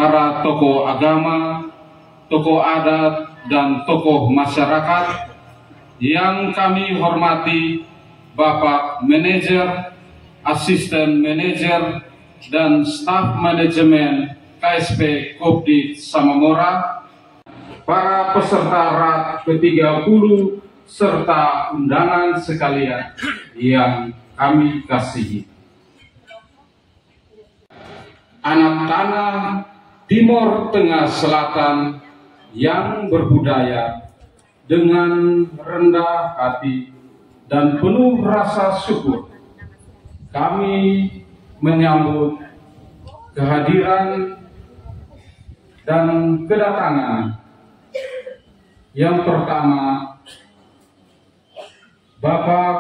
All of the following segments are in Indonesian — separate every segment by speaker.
Speaker 1: para tokoh agama, tokoh adat, dan tokoh masyarakat yang kami hormati, Bapak Manajer, Asisten Manajer, dan staf manajemen KSP Kopdit Samamora, para peserta RAT ke-30, serta undangan sekalian yang kami kasihi. Anak tanah Timur Tengah Selatan yang berbudaya, dengan rendah hati dan penuh rasa syukur, kami menyambut kehadiran dan kedatangan yang pertama Bapak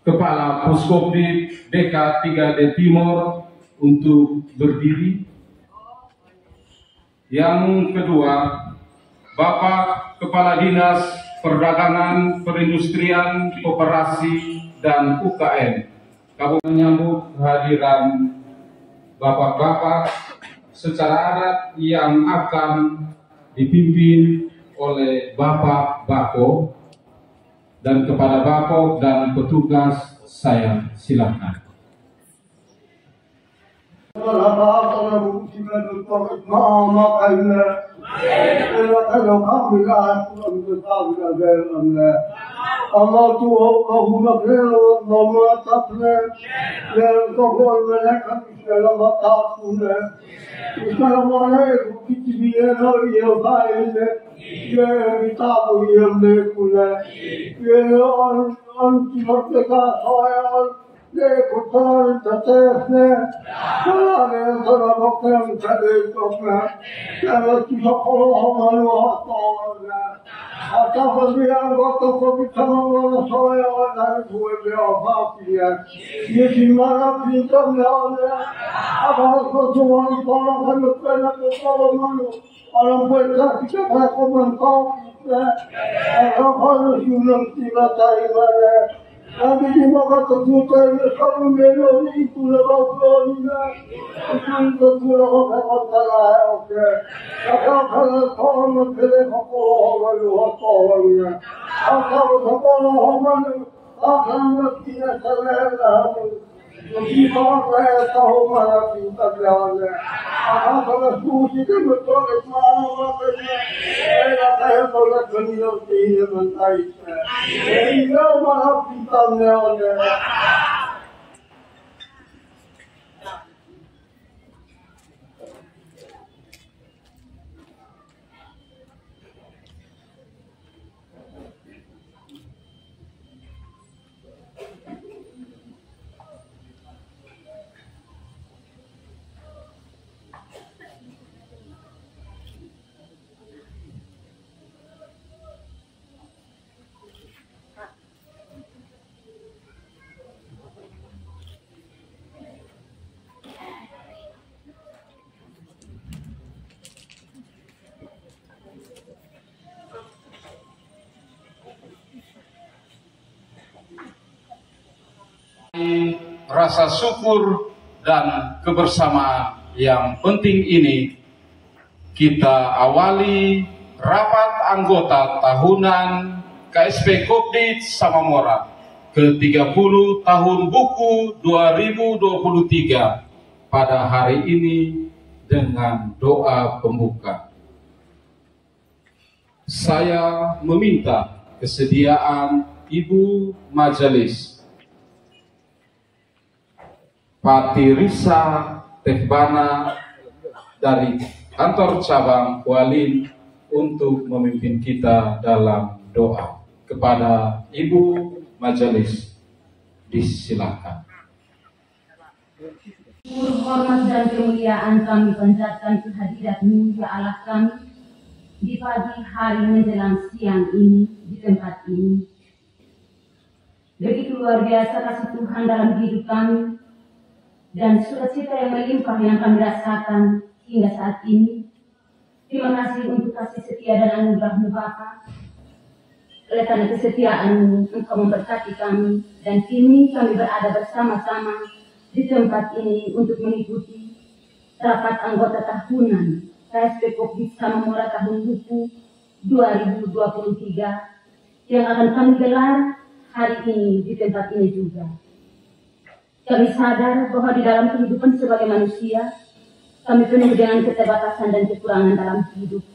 Speaker 1: Kepala Puskopdit DK3D Timur untuk berdiri. Yang kedua, Bapak Kepala Dinas Perdagangan, Perindustrian, Koperasi, dan UKM kami menyambut kehadiran bapak-bapak secara adat yang akan dipimpin oleh Bapak Bako, dan kepada Bapak dan petugas saya silakan.
Speaker 2: Allah Allahumma khairu wa ma taqna ya taqul malaka bismillah wa taquna bismillah alaykum bitibiyana ya khair ya kitabu ya mekuna ya anti martaka sayan ya kutar tatafna ya darabakam tadikna ya taqulu wa taquna أتخذ بأنغطك بتمام صلاة ونعرف وبأفاقيا يجمع في قبل أولا أفضل وانطلق لكنا بطلمان ألم بيتاتك فاقم من قومك أفضل سنمتنا تايمانا أبدي مغة تطوطي يخل ملوني كل غفلاننا وكل تطوله فقط تلاحظك أخاف القوم كذلك قوله والوطولنا أخاف تقوله من أخاف فينا سلالهم وفي مرضيته ما في قبلنا أخاف مسكوتك بطولك معنا وقنا إلا تهب لك من يوتيه من أيسا إلا ما في قبلنا
Speaker 1: Rasa syukur dan kebersamaan yang penting ini, kita awali rapat anggota tahunan KSP Kopdit Samamora ke-30 tahun buku 2023 pada hari ini dengan doa pembuka. Saya meminta kesediaan Ibu Majelis Pati Risa Tehbana dari kantor cabang Kualin untuk memimpin kita dalam doa. Kepada Ibu Majelis, disilakan.
Speaker 3: Hormat dan kemuliaan kami panjatkan kehadirat-Mu ya Allah kami di pagi hari menjelang siang ini di tempat ini. Begitu luar biasa kasih Tuhan dalam hidup kami dan sukacita yang melimpah yang kami rasakan hingga saat ini. Terima kasih untuk kasih setia dan anugerah-Mu Bapa. Oleh karena kesetiaan-Mu, Engkau memberkati kami, dan kini kami berada bersama-sama di tempat ini untuk mengikuti rapat anggota tahunan KSP Kopdit Samamora tahun buku 2023 yang akan kami gelar hari ini di tempat ini juga. Kami sadar bahwa di dalam kehidupan sebagai manusia, kami penuh dengan keterbatasan dan kekurangan dalam hidup.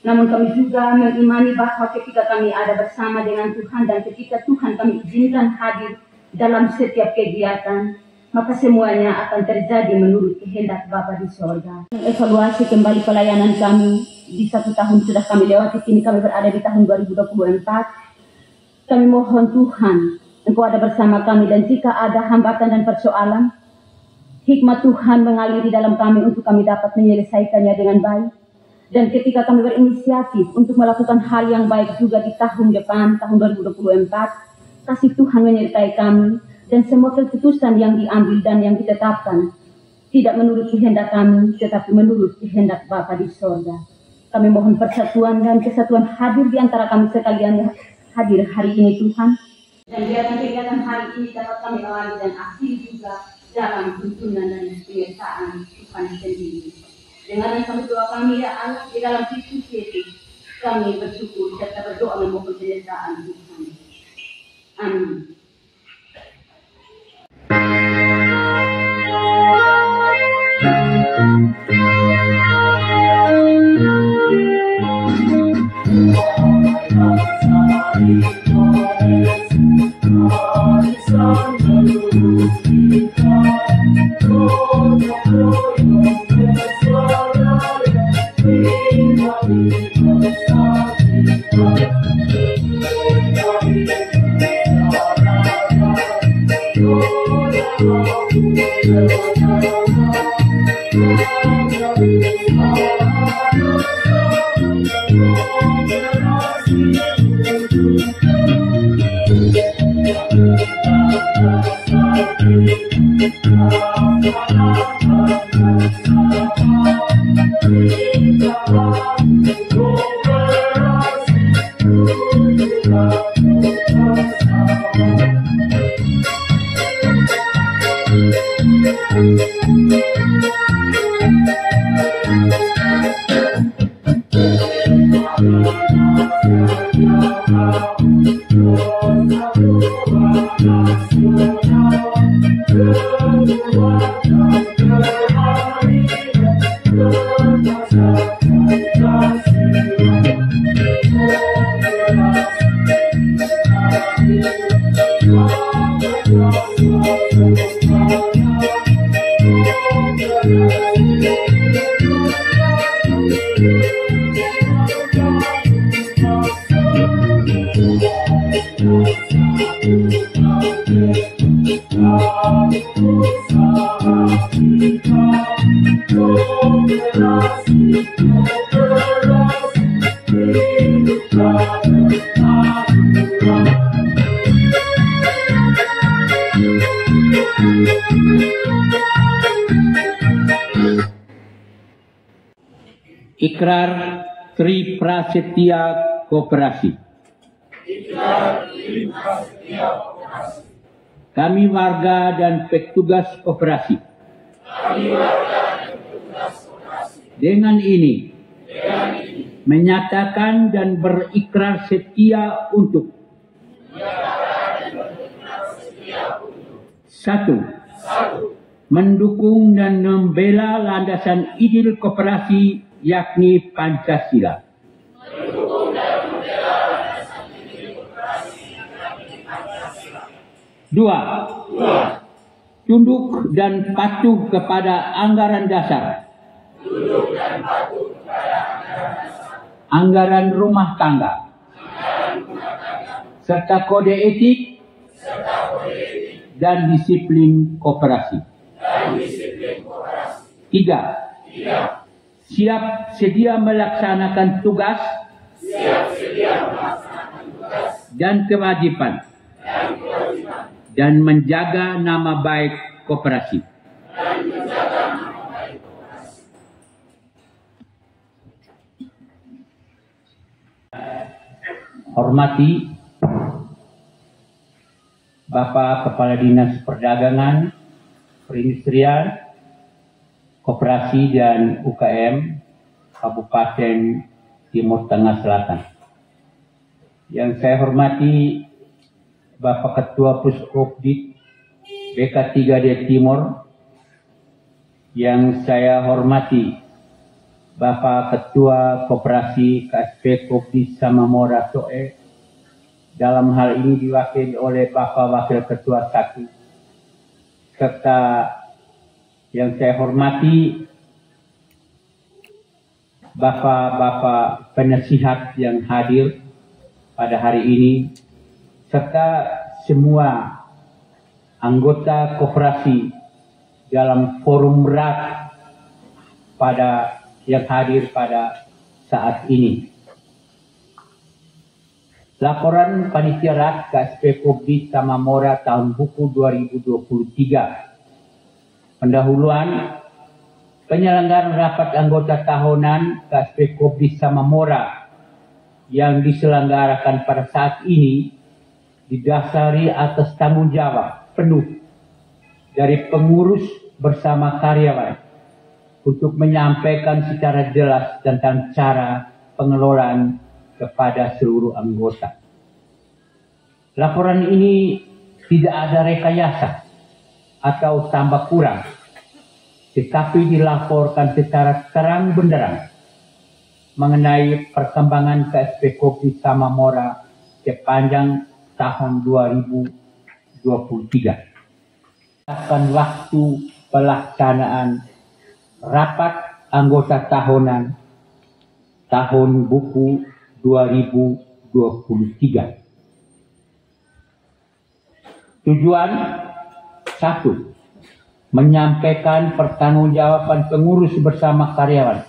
Speaker 3: Namun kami juga mengimani bahwa ketika kami ada bersama dengan Tuhan dan ketika Tuhan kami izinkan hadir dalam setiap kegiatan, maka semuanya akan terjadi menurut kehendak Bapa di sorga. Evaluasi kembali pelayanan kami di 1 tahun sudah kami lewati, kini kami berada di tahun 2024. Kami mohon Tuhan, Engkau ada bersama kami, dan jika ada hambatan dan persoalan, hikmat Tuhan mengalir di dalam kami untuk kami dapat menyelesaikannya dengan baik. Dan ketika kami berinisiatif untuk melakukan hal yang baik juga di tahun depan, tahun 2024, kasih Tuhan menyertai kami, dan semua keputusan yang diambil dan yang ditetapkan tidak menurut kehendak kami, tetapi menurut kehendak Bapa di sorga. Kami mohon persatuan dan kesatuan hadir di antara kami sekalian hadir hari ini Tuhan. Dan biarkan kegiatan hari ini dapat kami awali dan akhiri juga dalam tuntunan dan penyertaan Tuhan sendiri. Dengarkan kami doa kami ya Allah, di dalam Kristus Yesus kami bersyukur serta berdoa memohon penyertaan Tuhan. Amin.
Speaker 4: Ikrar Tri Prasetya Koperasi. Kami warga dan petugas koperasi. Dengan ini menyatakan dan berikrar setia untuk 1. Mendukung dan membela landasan ideal koperasi yakni Pancasila. 2. Tunduk dan patuh kepada anggaran dasar, anggaran rumah tangga, serta kode etik dan disiplin koperasi. 3. Siap sedia melaksanakan tugas dan kewajiban dan menjaga nama baik koperasi. Hormati Bapak Kepala Dinas Perdagangan, Perindustrian, Koperasi dan UKM Kabupaten Timur Tengah Selatan. Yang saya hormati Bapak Ketua Puskopdit BK3D Timur, yang saya hormati Bapak Ketua Koperasi KSP Kopi Samamora Soe, dalam hal ini diwakili oleh Bapak Wakil Ketua 1, serta yang saya hormati Bapak-Bapak penasihat yang hadir pada hari ini, serta semua anggota koperasi dalam forum RAT yang hadir pada saat ini. Laporan Panitia RAT KSP Kopi Samamora tahun buku 2023. Pendahuluan penyelenggaraan rapat anggota tahunan KSP Kopi Samamora yang diselenggarakan pada saat ini didasari atas tanggung jawab penuh dari pengurus bersama karyawan untuk menyampaikan secara jelas tentang cara pengelolaan kepada seluruh anggota. Laporan ini tidak ada rekayasa atau tambah kurang, tetapi dilaporkan secara terang benderang mengenai perkembangan KSP Kopi Samamora sepanjang tahun 2023. Akan waktu pelaksanaan rapat anggota tahunan tahun buku 2023. Tujuan 1. Menyampaikan pertanggungjawaban pengurus bersama karyawan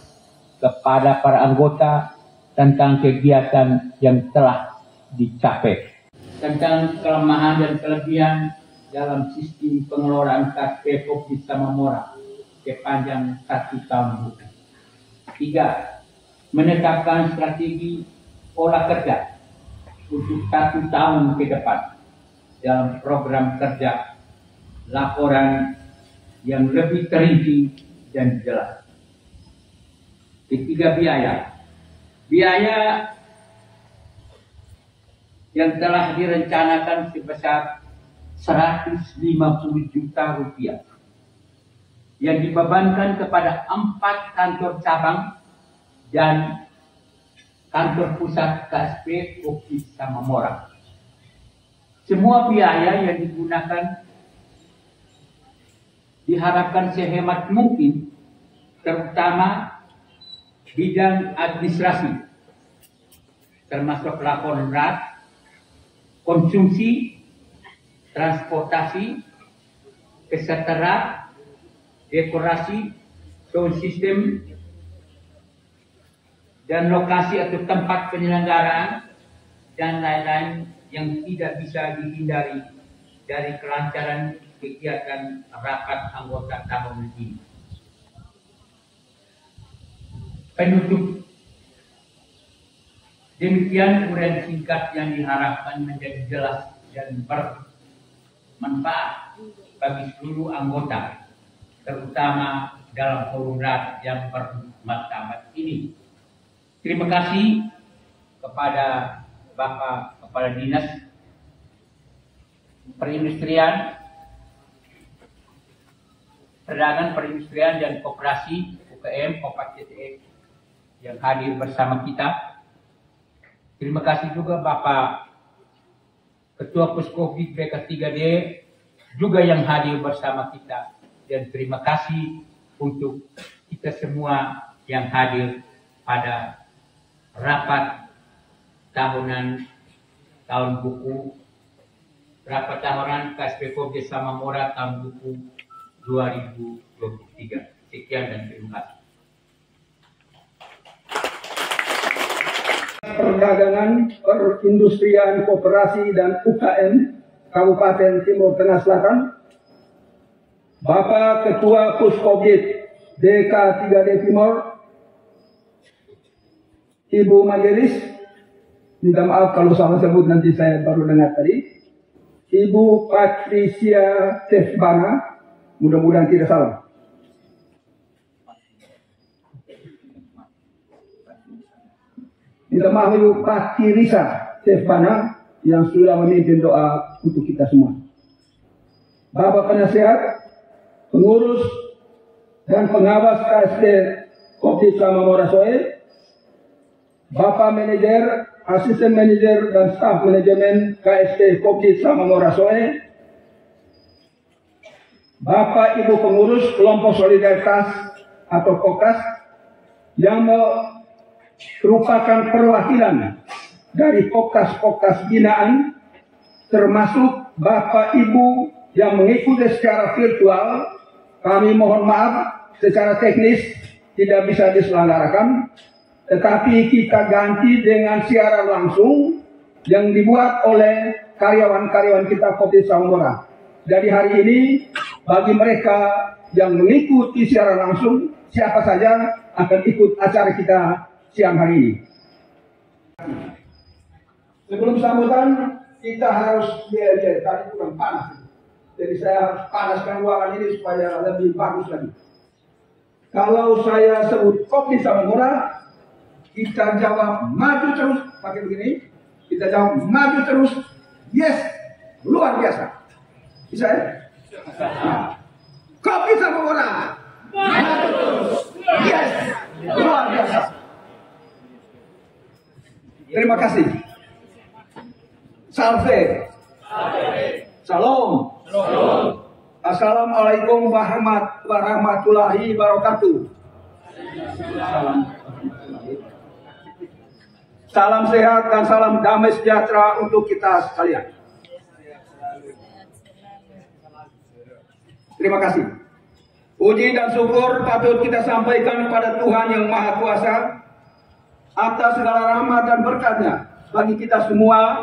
Speaker 4: kepada para anggota tentang kegiatan yang telah dicapai, tentang kelemahan dan kelebihan dalam sistem pengelolaan KSP Kopi Samamora sepanjang 1 tahun. 3. Menetapkan strategi pola kerja untuk 1 tahun ke depan dalam program kerja laporan yang lebih terinci dan jelas. Ketiga, biaya yang telah direncanakan sebesar 150 juta rupiah yang dibebankan kepada 4 kantor cabang dan kantor pusat KSP Kopi Samamora. Semua biaya yang digunakan diharapkan sehemat mungkin, terutama bidang administrasi, termasuk laporan RAT, konsumsi, transportasi, kesetara, dekorasi, sound system, dan lokasi atau tempat penyelenggaraan, dan lain-lain yang tidak bisa dihindari dari kelancaran kegiatan rapat anggota tahun ini. Penutup. Demikian uraian singkat yang diharapkan menjadi jelas dan bermanfaat bagi seluruh anggota, terutama dalam forum RAT yang bermartabat ini. Terima kasih kepada Bapak Kepala Dinas Perdagangan, Perindustrian dan Koperasi UKM Kopat CTE yang hadir bersama kita. Terima kasih juga Bapak Ketua Puskopdit BK3D juga yang hadir bersama kita, dan terima kasih untuk kita semua yang hadir pada rapat tahunan tahun buku rapat tahunan KSP Kopi Samamora tahun buku 2023. Sekian dan terima kasih.
Speaker 2: Perdagangan, Perindustrian, Koperasi, dan UKM Kabupaten Timur Tengah Selatan, Bapak Ketua Puskopdit BK3D Timur, Ibu Majelis, minta maaf kalau salah sebut, nanti saya baru dengar tadi, Ibu Patricia Tefbana, mudah-mudahan tidak salah. Minta maaf Ibu Patirisa Stefana yang sudah memimpin doa untuk kita semua. Bapak penasehat, pengurus, dan pengawas KSD Kopti Sama Morasoe, Bapak manajer, asisten manajer, dan staf manajemen KSD Kopti Sama Morasoe, Bapak Ibu pengurus kelompok solidaritas atau POKAS yang merupakan perwakilan dari POKAS-POKAS binaan, termasuk Bapak Ibu yang mengikuti secara virtual. Kami mohon maaf secara teknis tidak bisa diselenggarakan, tetapi kita ganti dengan siaran langsung yang dibuat oleh karyawan-karyawan kita Kopti Samora. Dari hari ini, bagi mereka yang mengikuti siaran langsung, siapa saja akan ikut acara kita siang hari ini. Sebelum sambutan, kita harus lihat tadi kurang panas. Jadi saya panaskan ruangan ini supaya lebih bagus lagi. Kalau saya sebut Kopti Samora, kita jawab maju terus, pakai begini. Kita jawab maju terus, yes, luar biasa. Bisa ya? Kopti Samora, maju terus, yes, luar biasa. Terima kasih. Salve. Salam. Assalamualaikum warahmatullahi wabarakatuh. Salam sehat dan salam damai sejahtera untuk kita sekalian. Terima kasih. Puji dan syukur patut kita sampaikan kepada Tuhan yang Maha Kuasa atas segala rahmat dan berkat-Nya bagi kita semua,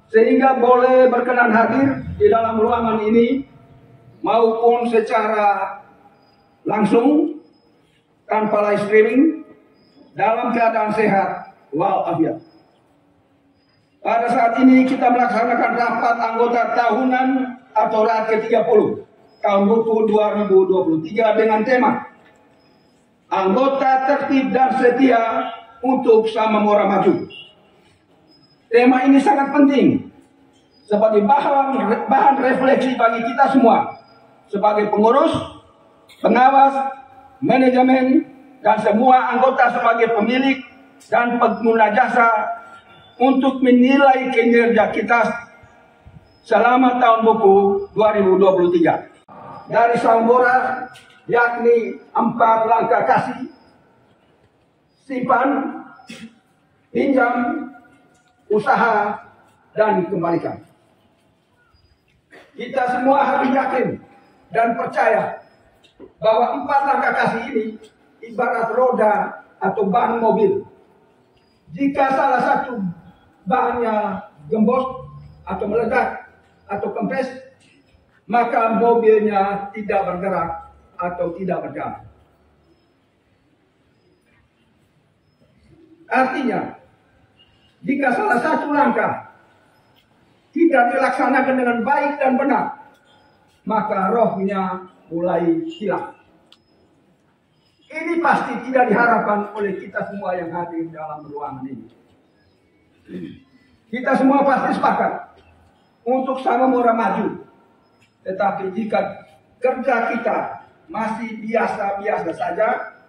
Speaker 2: sehingga boleh berkenan hadir di dalam ruangan ini maupun secara langsung tanpa live streaming dalam keadaan sehat walafiat. Pada saat ini kita melaksanakan rapat anggota tahunan atau RAT ke-30 tahun 2023 dengan tema Anggota Tertib dan Setia untuk Samamora Maju. Tema ini sangat penting sebagai bahan refleksi bagi kita semua sebagai pengurus, pengawas, manajemen, dan semua anggota sebagai pemilik dan pengguna jasa untuk menilai kinerja kita selama tahun buku 2023. Dari Samora, yakni 4 langkah kasih, simpan, pinjam, usaha, dan kembalikan. Kita semua harus yakin dan percaya bahwa 4 langkah kasih ini ibarat roda atau ban mobil. Jika salah satu bahannya gembos atau meledak atau kempes, maka mobilnya tidak bergerak atau tidak berjalan. Artinya, jika salah satu langkah tidak dilaksanakan dengan baik dan benar, maka rohnya mulai hilang. Ini pasti tidak diharapkan oleh kita semua yang hadir dalam ruangan ini. Kita semua pasti sepakat untuk Samamora maju. Tetapi jika kerja kita masih biasa-biasa saja,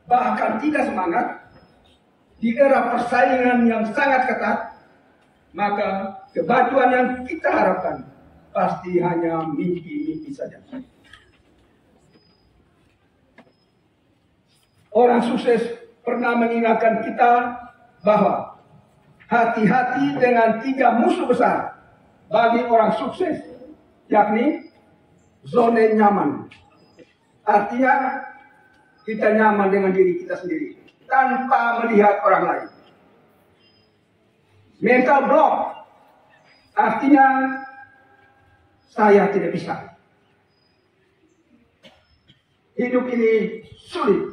Speaker 2: bahkan tidak semangat, di era persaingan yang sangat ketat, maka kemajuan yang kita harapkan pasti hanya mimpi-mimpi saja. Orang sukses pernah mengingatkan kita bahwa hati-hati dengan 3 musuh besar bagi orang sukses, yakni zona nyaman. Artinya kita nyaman dengan diri kita sendiri tanpa melihat orang lain. Mental block, artinya saya tidak bisa. Hidup ini sulit,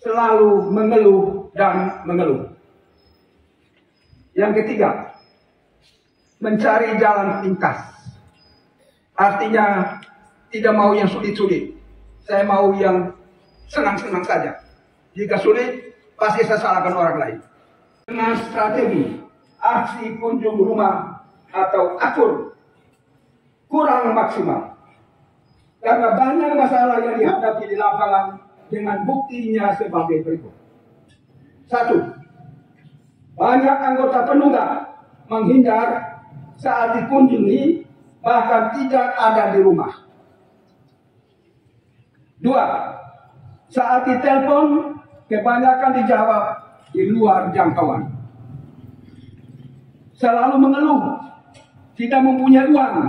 Speaker 2: selalu mengeluh dan mengeluh. Yang ketiga, mencari jalan pintas. Artinya tidak mau yang sulit-sulit. Saya mau yang senang-senang saja. Jika sulit, pasti saya salahkan orang lain. Dengan strategi aksi kunjung rumah atau akur kurang maksimal. Karena banyak masalah yang dihadapi di lapangan dengan buktinya sebagai berikut. 1. Banyak anggota penunggak menghindar saat dikunjungi, bahkan tidak ada di rumah. 2. Saat ditelepon, kebanyakan dijawab di luar jangkauan. Selalu mengeluh, tidak mempunyai uang,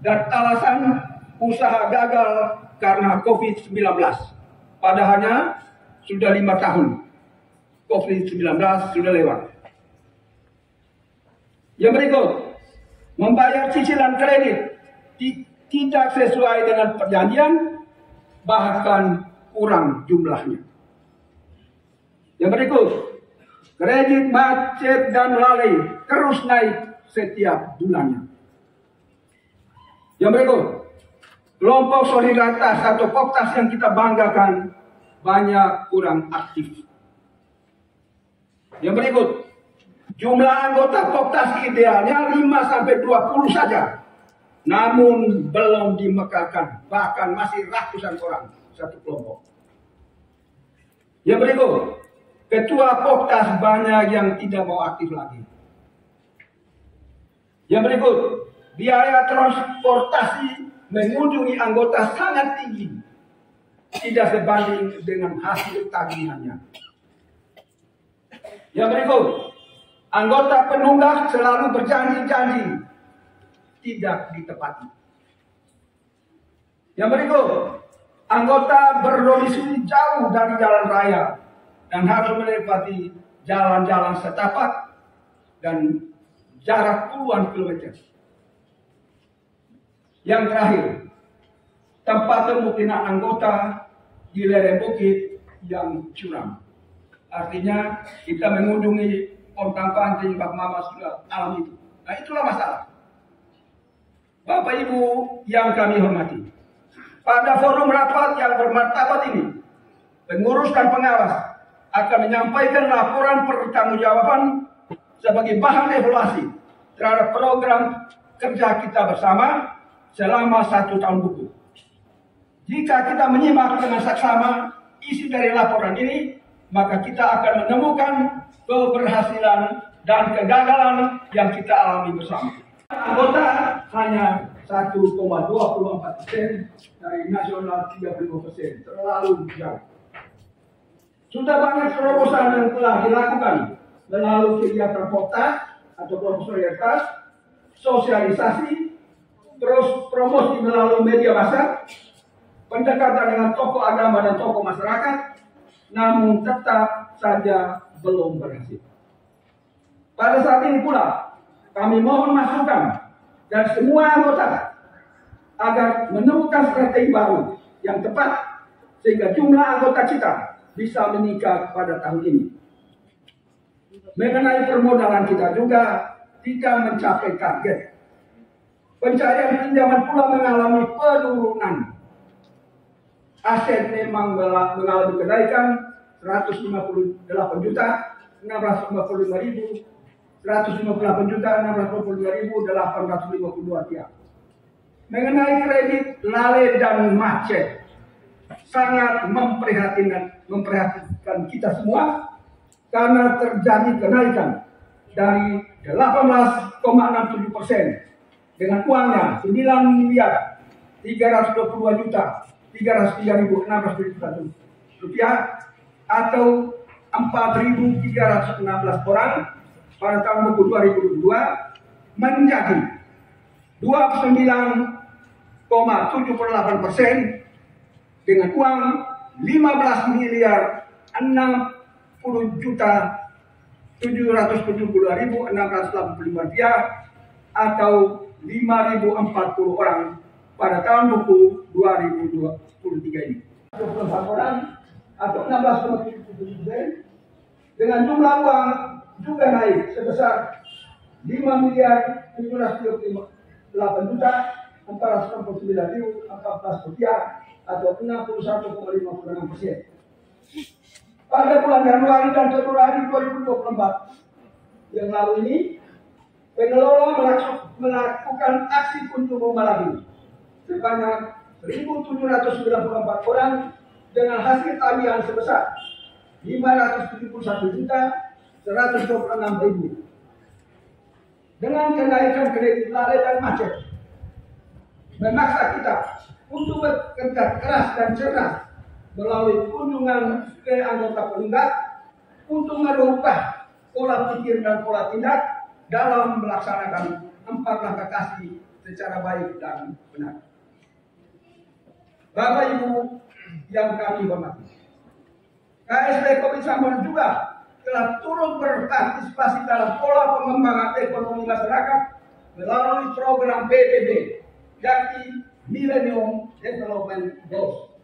Speaker 2: dan alasan usaha gagal karena COVID-19. Padahalnya sudah 5 tahun. COVID-19 sudah lewat. Yang berikut, membayar cicilan kredit tidak sesuai dengan perjanjian, bahkan kurang jumlahnya. Yang berikut, kredit macet dan lalai terus naik setiap bulannya. Yang berikut, kelompok solidaritas atau Poktas yang kita banggakan banyak kurang aktif. Yang berikut, jumlah anggota Poktas idealnya 5-20 saja, namun belum dimekarkan, bahkan masih ratusan orang satu kelompok. Yang berikut, ketua Poktas banyak yang tidak mau aktif lagi. Yang berikut, biaya transportasi mengunjungi anggota sangat tinggi, tidak sebanding dengan hasil tagihannya. Yang berikut, anggota penunggak selalu berjanji-janji, tidak ditepati. Yang berikut, anggota berdomisili jauh dari jalan raya dan harus melewati jalan-jalan setapak dan jarak puluhan kilometer. Yang terakhir, tempat pemukiman anggota di lereng bukit yang curam. Artinya kita mengunjungi Pontang Panting, Bak Mama sudah alami itu. Nah, itulah masalah. Bapak Ibu yang kami hormati, pada forum rapat yang bermartabat ini, pengurus dan pengawas akan menyampaikan laporan pertanggungjawaban sebagai bahan evaluasi terhadap program kerja kita bersama selama 1 tahun buku. Jika kita menyimak dengan saksama isi dari laporan ini, maka kita akan menemukan keberhasilan dan kegagalan yang kita alami bersama. Anggota hanya 1,24% dari nasional 35%, terlalu jauh. Sudah banyak terobosan yang telah dilakukan melalui kegiatan Poktas atau kelompok solidaritas, sosialisasi, terus promosi melalui media massa, pendekatan dengan tokoh agama dan tokoh masyarakat, namun tetap saja belum berhasil. Pada saat ini pula, kami mohon masukan dari semua anggota agar menemukan strategi baru yang tepat sehingga jumlah anggota kita bisa meningkat pada tahun ini. Mengenai permodalan kita juga tidak mencapai target. Pencarian pinjaman pula mengalami penurunan. Aset memang mengalami kenaikan 158 juta 655 ribu, 158 juta 655 ribu 852 rupiah. Mengenai kredit lalai dan macet, sangat memprihatinkan kita semua karena terjadi kenaikan dari 18,67% dengan uangnya 9 miliar 322 juta 303.671 rupiah atau 4.316 orang pada tahun buku 2022 menjadi 29,78% dengan uang 15 miliar 60 juta 772.685 rupiah atau 5.040 orang pada tahun buku 2023 ini. 24 orang atau 16,77% dengan jumlah uang juga naik sebesar 5 miliar 738 juta 469.014 rupiah atau 61,56%. pada bulan Januari dan Februari 2024 yang lalu ini, pengelola melakukan aksi kunjung rumah lagi sebanyak 1.794 orang dengan hasil tagihan sebesar 571.126.000 dengan kenaikan kredit lalai dan macet memaksa kita untuk bekerja keras dan cerdas melalui kunjungan ke anggota pelengkap untuk merubah pola pikir dan pola tindak dalam melaksanakan 4 langkah kasih secara baik dan benar. Bapak Ibu yang kami hormati, KSP Kopi Sambon juga telah turut berpartisipasi dalam pola pengembangan ekonomi masyarakat melalui program PDB, yakni Millennium Development Goals.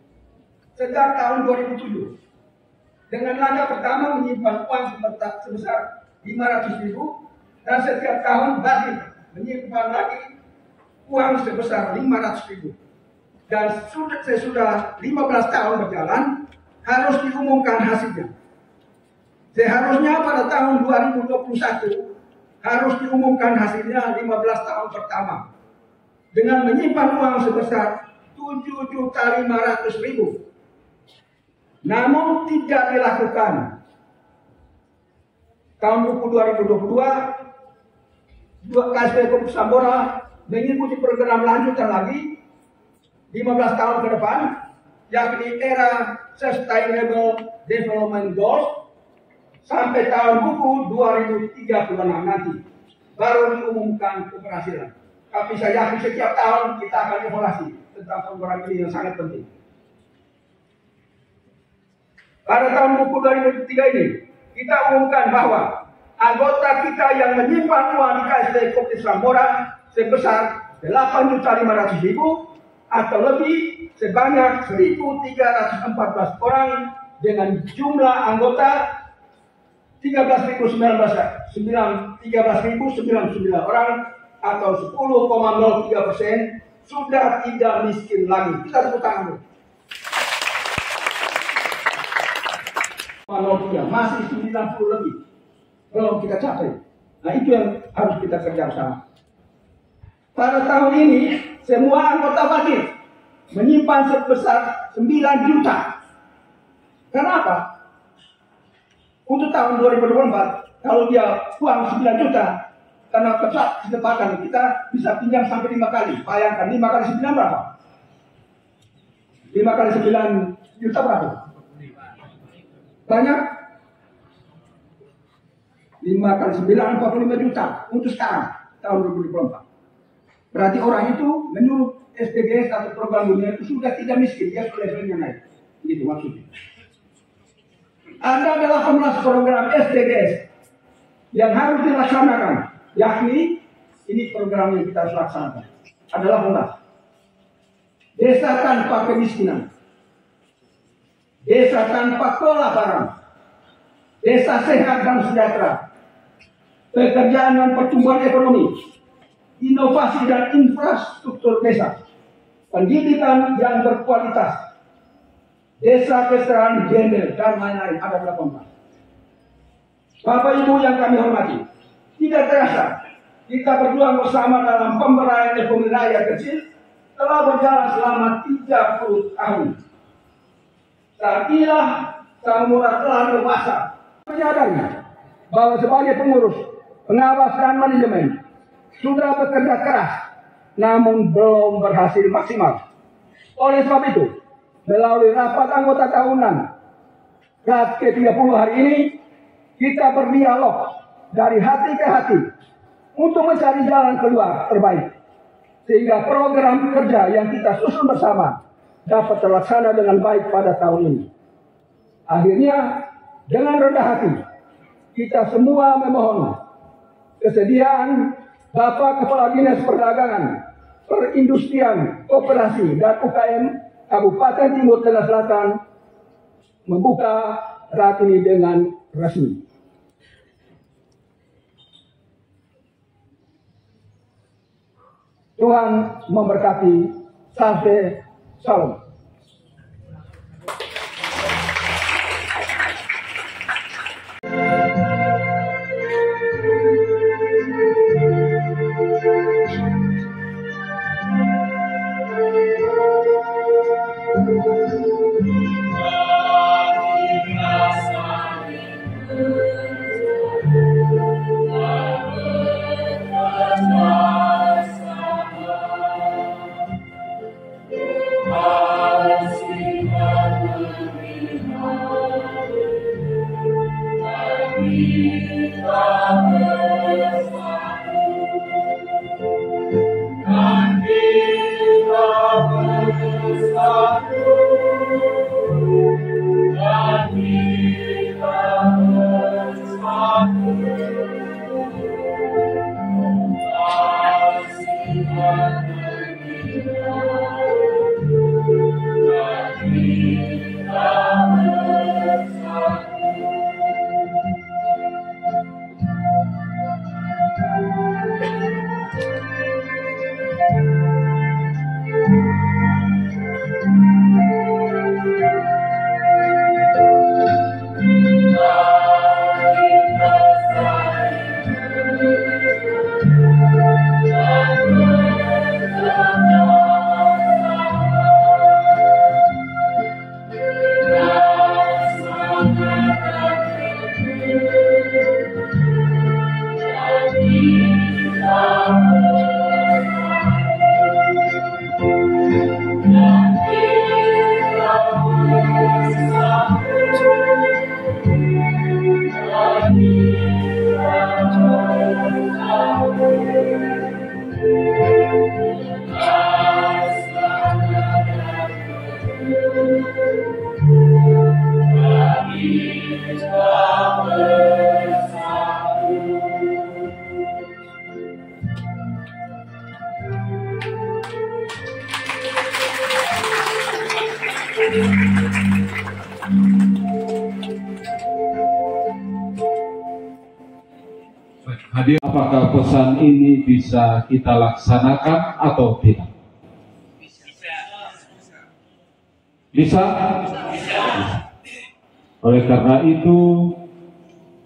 Speaker 2: Sejak tahun 2007, dengan langkah pertama menyimpan uang sebesar 500.000 dan setiap tahun balik menyimpan lagi uang sebesar 500.000. Dan sesudah 15 tahun berjalan harus diumumkan hasilnya. Seharusnya pada tahun 2021 harus diumumkan hasilnya 15 tahun pertama dengan menyimpan uang sebesar 7.500.000. Namun tidak dilakukan. Tahun buku 2022 KSP Kopi Sambora mengikuti program lanjutan lagi 15 tahun ke depan, yakni era Sustainable Development Goals sampai tahun buku 2036 nanti baru diumumkan keberhasilan. Tapi saya yakin setiap tahun kita akan evaluasi tentang program ini yang sangat penting. Pada tahun buku 2003 ini kita umumkan bahwa anggota kita yang menyimpan uang di KSP Kopi Sambora sebesar 8.500.000 atau lebih sebanyak 1.314 orang dengan jumlah anggota 13.099 orang atau 10,03% sudah tidak miskin lagi. Kita tepuk tangan. 0,03 masih 90 lebih belum kita capai. Nah itu yang harus kita kerja bersama. Pada tahun ini semua anggota wajib menyimpan sebesar 9 juta. Kenapa? Untuk tahun 2024 kalau dia uang 9 juta karena pesat kesepakatan kita bisa pinjam sampai 5 kali. Bayangkan 5 kali 9 berapa? 5 kali 9 juta berapa? Banyak? 5 kali 9 45 juta untuk sekarang tahun 2024. Berarti orang itu menurut SDGs atau program dunia itu sudah tidak miskin, dia sudah levelnya naik. Gitu maksudnya. Ada 18 program SDGs yang harus dilaksanakan, yakni ini program yang kita harus laksanakan. Ada 18. Desa tanpa kemiskinan, desa tanpa kelaparan, desa sehat dan sejahtera, pekerjaan dan pertumbuhan ekonomi, inovasi dan infrastruktur desa, pendidikan yang berkualitas, desa kesetaraan gender dan lain-lain. Ada 18. Bapak Ibu yang kami hormati, tidak terasa kita berjuang bersama dalam pemberdayaan ekonomi rakyat kecil telah berjalan selama 30 tahun. Saat inilah Sang Murad telah dewasa menyadari bahwa sebagai pengurus, pengawas dan manajemen sudah bekerja keras namun belum berhasil maksimal. Oleh sebab itu, melalui rapat anggota tahunan RAT ke-30 hari ini, kita berdialog dari hati ke hati untuk mencari jalan keluar terbaik, sehingga program kerja yang kita susun bersama dapat terlaksana dengan baik pada tahun ini. Akhirnya, dengan rendah hati, kita semua memohon kesediaan Bapak Kepala Dinas Perdagangan, Perindustrian, Koperasi, dan UKM Kabupaten Timur Tengah Selatan membuka RAT ini dengan resmi. Tuhan memberkati. Sampai Salam.
Speaker 1: Hadir, apakah pesan ini bisa kita laksanakan atau tidak? Bisa? Oleh karena itu,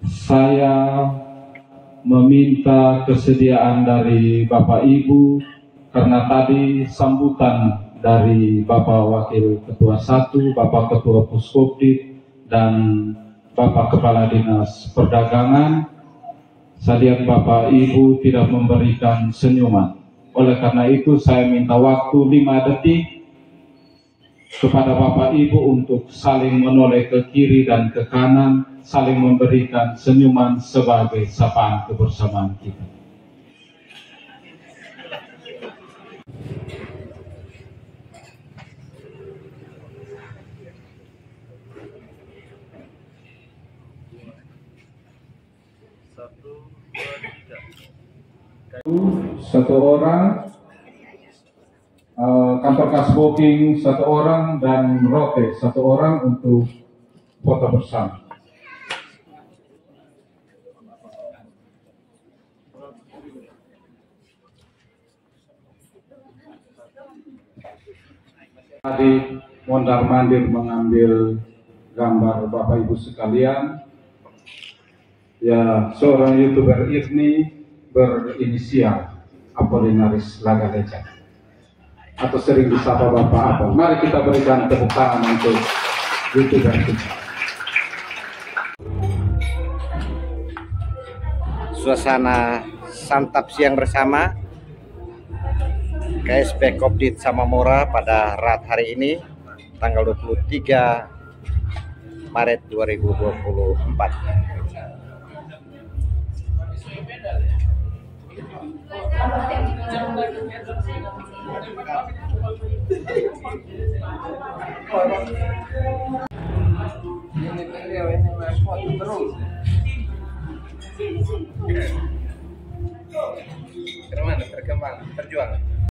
Speaker 1: saya meminta kesediaan dari Bapak Ibu, karena tadi sambutan dari Bapak Wakil Ketua 1, Bapak Ketua Puskopdit, dan Bapak Kepala Dinas Perdagangan, saya lihat Bapak Ibu tidak memberikan senyuman. Oleh karena itu, saya minta waktu 5 detik kepada Bapak Ibu untuk saling menoleh ke kiri dan ke kanan, saling memberikan senyuman sebagai sapaan kebersamaan kita. Satu orang, kantor kas booking 1 orang, dan rote 1 orang untuk foto bersama. Tadi mondar-mandir mengambil gambar Bapak Ibu sekalian. Ya, seorang YouTuber ini berinisial Apolinaris Lagaleca, atau sering disapa Bapak Apol. Mari kita berikan tepuk tangan untuk YouTuber kita.
Speaker 5: Suasana santap siang bersama KSP Kopdit Samamora pada hari ini, tanggal 23 Maret 2024. Kemana? Terkembang, terjuang.